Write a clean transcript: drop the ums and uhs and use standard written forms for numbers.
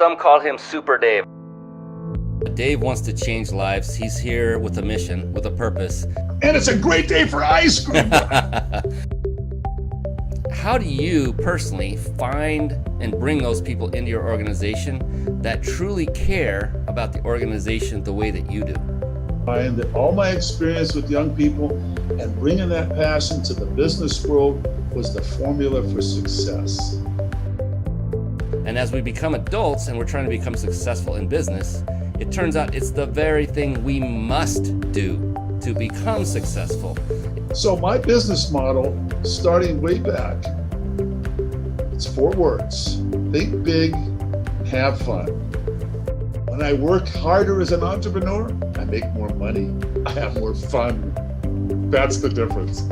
Some call him Super Dave. Dave wants to change lives. He's here with a mission, with a purpose. And it's a great day for ice cream. How do you personally find and bring those people into your organization that truly care about the organization the way that you do? Find that all my experience with young people and bringing that passion to the business world was the formula for success. And as we become adults and we're trying to become successful in business, it turns out it's the very thing we must do to become successful. So my business model, starting way back, it's 4 words: think big, have fun. When I work harder as an entrepreneur, I make more money, I have more fun. That's the difference.